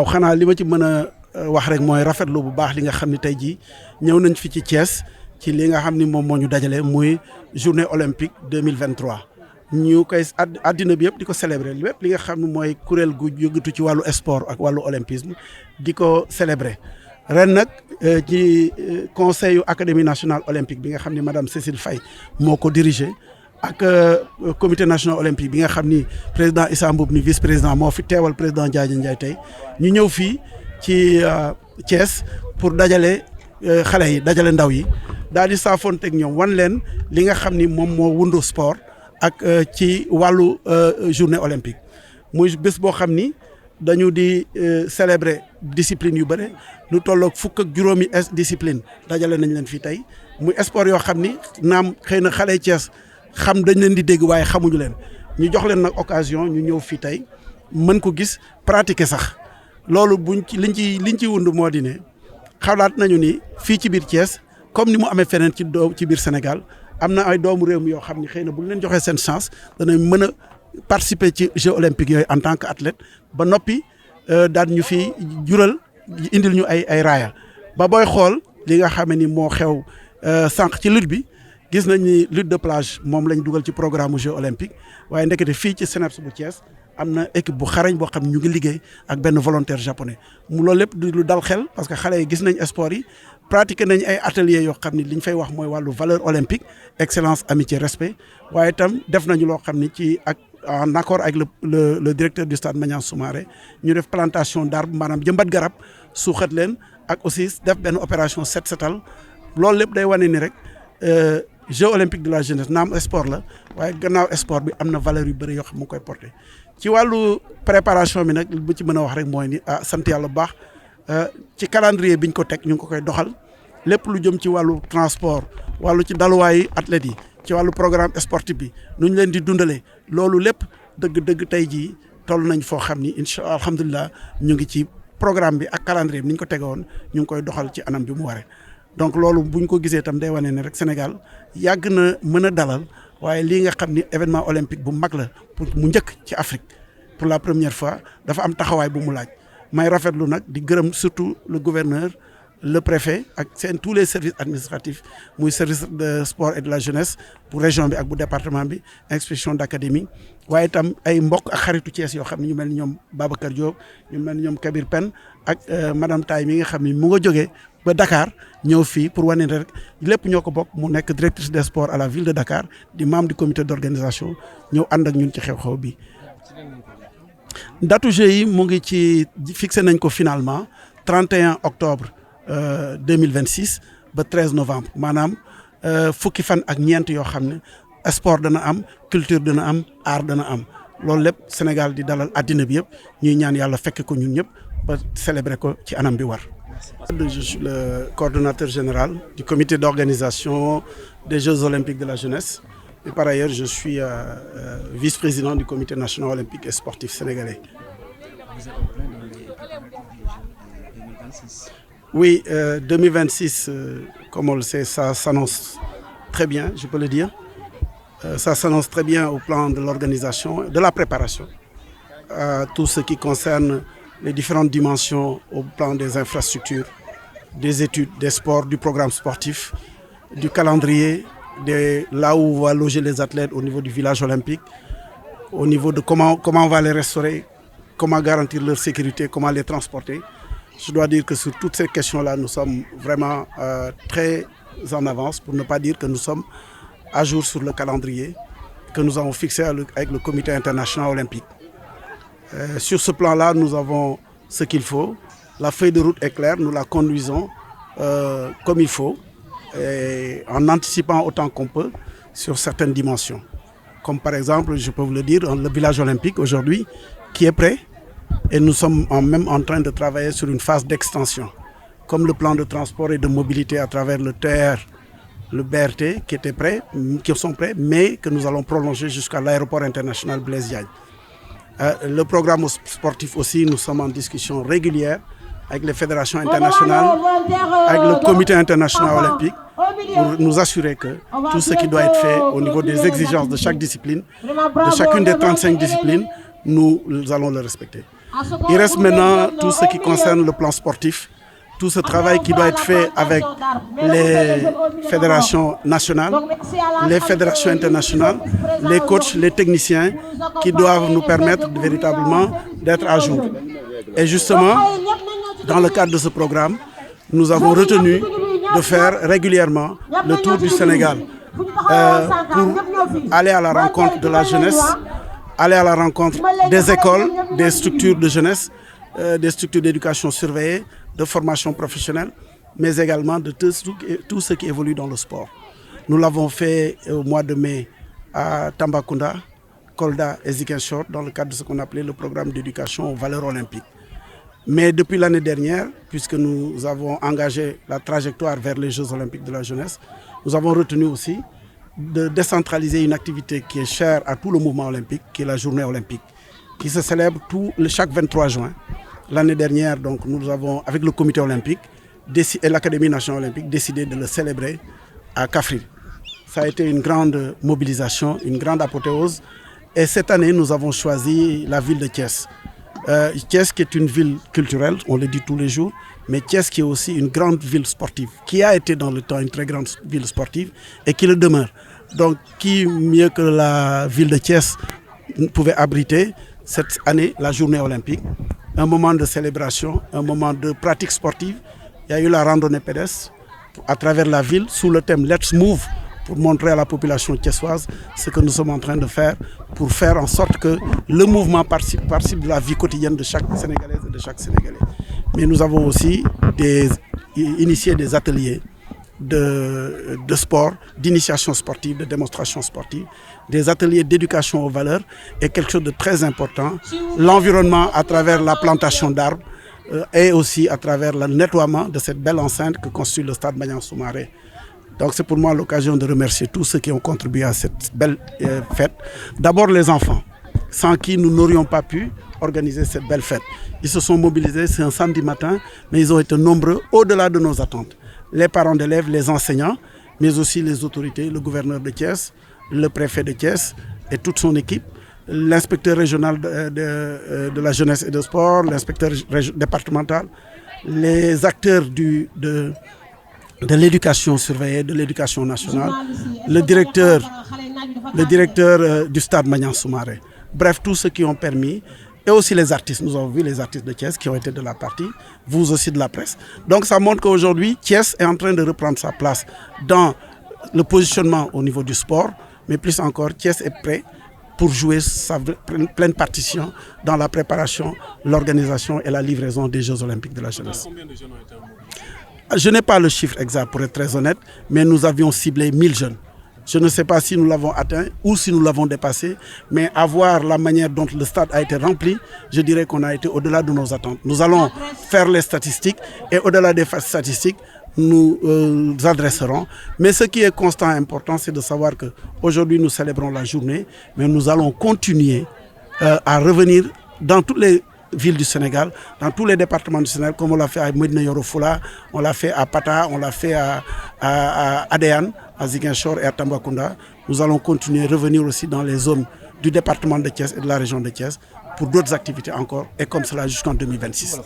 waaw xanaa li ma ci mën a wax rek mooy rafetlu bu baax li nga xam ne tey jii ñëw nañ fi ci Thiès ci li nga xam ni moom moo ñu dajale muy journée olympique 2023 ñu koy àddina bi yëpp di ko célébrer lépp li nga xam ne mooy kuréel gu yëngatu ci wàllu sport ak wàllu olympisme di ko célébrer ren nag ci conseil académie nationale olympique bi nga xam ne madame Cécile Faye moo ko dirigé ak comité national olympique bi nga xam ni président Issa Mboup ni vice président moo fi teewal président Diadia Ndiaye tey ñu ñëw fii ci Thiès pour dajale xale yi dajale ndaw yi daal di saafoonteeg ñoom wan leen li nga xam ni moom moo wundu sport ak ci wàllu journée olympique muy bés boo xam ni dañu di célébrer discipline yu bëre lu tolloog fukk ak juróomi discipline dajale nañ leen fii tey muy sport yoo xam ni naam xëy na xale Thiès xam dañ leen di dégg waaye xamuñu leen ñu jox leen nag occasion ñu ñëw fii tey mën ko gis pratiquer sax loolu liñ ci wund moo di ne xalaat nañu ni fii ci biir Thiès comme ni mu amee feneen ci biir Sénégal am na ay doomu réew mi yoo xam ni xëy na bu ñu leen joxee seen chance danañ mën a participer ci Jeux olympiques yooyu en tant que athlète ba noppi daan ñu fi jural indil ñu ay raaya ba booy xool li nga xam ni moo xew sànq ci lutte bi gis nañ ni lutte de plage moom lañ dugal ci programme Jeux olympiques waaye ndekete fii ci CNEPS bu Thiès am na équipe bu xarañ boo xam ne ñu ngi liggéey ak benn volontaire japonais mu loolu lépp di lu dal xel parce que xale yi gis nañ sport yi pratiquer nañ ay ateliers yoo xam ni li ñu fay wax mooy wàllu valeur olympique excellence amitié respect waaye itam def nañu loo xam ni ci ak en accord avec le directeur du stade Maniang Soumaré ñu def plantation d'arbre maanaam jëmbat garab suuxat leen ak aussi def benn opération set setal loolu lépp day wane ni rek Jeux olympiques de la jeunesse naam sport la waaye gannaaw sport bi am na valeur yu bëri yoo xam mu koy porté ci wàllu préparation bi nag bu ci mën a wax rek mooy ni sant yàlla bu baax ci calendrier biñ ko teg ñu ngi ko koy doxal lépp lu jëm ci wàllu transport wàllu ci daluwaayu athlètes yi ci wàllu programme sportif bi nu ñu leen di dundalee loolu lépp dëgg tey jii toll nañ foo xam ni incha allah alhamdulilah ñu ngi ci programme bi ak calendrier bi ni ñu ko tegoon ñu ngi koy doxal ci anam bi mu waree. donc loolu bu ñu ko gisee itam day wane ne rek Sénégal yàgg na mën a dalal waaye lii nga xam ni événement olympique bu mag la pour mu njëkk ci Afrique pour la première fois dafa am taxawaay bu mu laaj may rafetlu nag di gërëm surtout le gouverneur le préfet ak seen tous les services administratifs muy service de sport et de la jeunesse pour région bi ak bu département bi inspection d'académie waaye itam ay mbokk ak xaritu Thiès yoo xam ne ñu mel ni ñoom Babacar Diop ñu mel ni ñoom Kabir Pen ak madame Taye mi nga xam ni mu nga jógee ba Dakar ñëw fii pour wane rek lépp ñoo ko bokk mu nekk directrice des sports à la ville de Dakar di membre du comité d'organisation ñëw ànd ak ñun ci xew-xew bi. datu Jeux yi mu ngi ci fixé nañ ko finalement 31 octobre 2026 ba 13 novembre maanaam fukki fan ak ñeent yoo xam ne sport dana am culture dana am art dana am loolu lépp Sénégal di dalal àddina bi yëpp ñuy ñaan yàlla fekk ko ñun ñëpp ba célébrer ko ci anam bi war. Je suis le coordonnateur général du comité d'organisation des Jeux olympiques de la jeunesse et par ailleurs je suis vice-président du comité national olympique et sportif sénégalais. Vous êtes en plein dans les préparatifs des Jeux 2026. Oui, 2026, comme on le sait, ça s'annonce très bien, je peux le dire. Ça s'annonce très bien au plan de l'organisation, de la préparation, tout ce qui concerne les différentes dimensions au plan des infrastructures, des études, des sports, du programme sportif, du calendrier, là où on va loger les athlètes au niveau du village olympique, au niveau de comment on va les restaurer, comment garantir leur sécurité, comment les transporter. Je dois dire que sur toutes ces questions-là, nous sommes vraiment très en avance, pour ne pas dire que nous sommes à jour sur le calendrier que nous avons fixé avec le comité international olympique. Sur ce plan-là, nous avons ce qu'il faut. La feuille de route est claire, nous la conduisons comme il faut, et en anticipant autant qu'on peut sur certaines dimensions. Comme par exemple, je peux vous le dire, le village olympique aujourd'hui qui est prêt, et nous sommes même en train de travailler sur une phase d'extension, comme le plan de transport et de mobilité à travers le TER, le BRT qui sont prêts, mais que nous allons prolonger jusqu'à l'aéroport international Blaise Diagne. Le programme sportif aussi, nous sommes en discussion régulière avec les fédérations internationales, avec le comité international olympique, pour nous assurer que tout ce qui doit être fait au niveau des exigences de chaque discipline, de chacune des 35 disciplines, nous allons le respecter. Il reste maintenant tout ce qui concerne le plan sportif, tout ce travail qui doit être fait avec les fédérations nationales, les fédérations internationales, les coachs, les techniciens qui doivent nous permettre véritablement d'être à jour. Et justement, dans le cadre de ce programme, nous avons retenu de faire régulièrement le tour du Sénégal pour aller à la rencontre de la jeunesse, aller à la rencontre des écoles, des structures de jeunesse, des structures d'éducation surveillée, de formation professionnelle, mais également de tout ce qui évolue dans le sport. Nous l'avons fait au mois de mai à Tambacounda, Kolda et Ziguinchor dans le cadre de ce qu'on appelait le programme d'éducation aux valeurs olympiques. Mais depuis l'année dernière, puisque nous avons engagé la trajectoire vers les Jeux olympiques de la jeunesse, nous avons retenu aussi de décentraliser une activité qui est chère à tout le mouvement olympique, qui est la journée olympique, qui se célèbre chaque 23 juin. L'année dernière, donc, nous avons, avec le comité olympique et l'Académie nationale olympique, décidé de le célébrer à Kaffrine. Ça a été une grande mobilisation, une grande apothéose. Et cette année, nous avons choisi la ville de Thiès. Thiès qui est une ville culturelle, on le dit tous les jours, mais Thiès qui est aussi une grande ville sportive, qui a été dans le temps une très grande ville sportive et qui le demeure. Donc qui mieux que la ville de Thiès pouvait abriter cette année la journée olympique, un moment de célébration, un moment de pratique sportive. Il y a eu la randonnée pédestre à travers la ville sous le thème Let's Move, pour montrer à la population thiessoise ce que nous sommes en train de faire pour faire en sorte que le mouvement participe de la vie quotidienne de chaque Sénégalaise et de chaque Sénégalais. Mais nous avons aussi initié des ateliers de sport, d'initiation sportive, de démonstration sportive, des ateliers d'éducation aux valeurs et quelque chose de très important, l'environnement à travers la plantation d'arbres et aussi à travers le nettoiement de cette belle enceinte que constitue le stade Maniang Soumaré. Donc c'est pour moi l'occasion de remercier tous ceux qui ont contribué à cette belle fête. D'abord les enfants, sans qui nous n'aurions pas pu organiser cette belle fête. Ils se sont mobilisés, c'est un samedi matin, mais ils ont été nombreux au-delà de nos attentes. Les parents d'élèves, les enseignants, mais aussi les autorités, le gouverneur de Thiès, le préfet de Thiès et toute son équipe, l'inspecteur régional de la jeunesse et de sport, l'inspecteur départemental, les acteurs de l'éducation surveillée, de l'éducation nationale, le directeur du stade Maniang Soumaré. Bref, tous ceux qui ont permis, et aussi les artistes. Nous avons vu les artistes de Thiès qui ont été de la partie, vous aussi de la presse. Donc ça montre qu'aujourd'hui, Thiès est en train de reprendre sa place dans le positionnement au niveau du sport, mais plus encore, Thiès est prêt pour jouer sa pleine partition dans la préparation, l'organisation et la livraison des Jeux olympiques de la jeunesse. Combien de jeunes ont été mobilisés ? Je n'ai pas le chiffre exact pour être très honnête, mais nous avions ciblé 1000 jeunes. Je ne sais pas si nous l'avons atteint ou si nous l'avons dépassé, mais à voir la manière dont le stade a été rempli, je dirais qu'on a été au-delà de nos attentes. Nous allons faire les statistiques et au-delà des statistiques, nous adresserons. Mais ce qui est constant et important, c'est de savoir qu'aujourd'hui nous célébrons la journée, mais nous allons continuer à revenir dans toutes les villes du Sénégal, dans tous les départements du Sénégal, comme on l'a fait à Médina Yoro Foulah, on l'a fait à Pata, on l'a fait à Adéane, à Ziguinchor et à Tambacounda. Nous allons continuer à revenir aussi dans les zones du département de Thiès et de la région de Thiès pour d'autres activités encore, et comme cela jusqu'en 2026.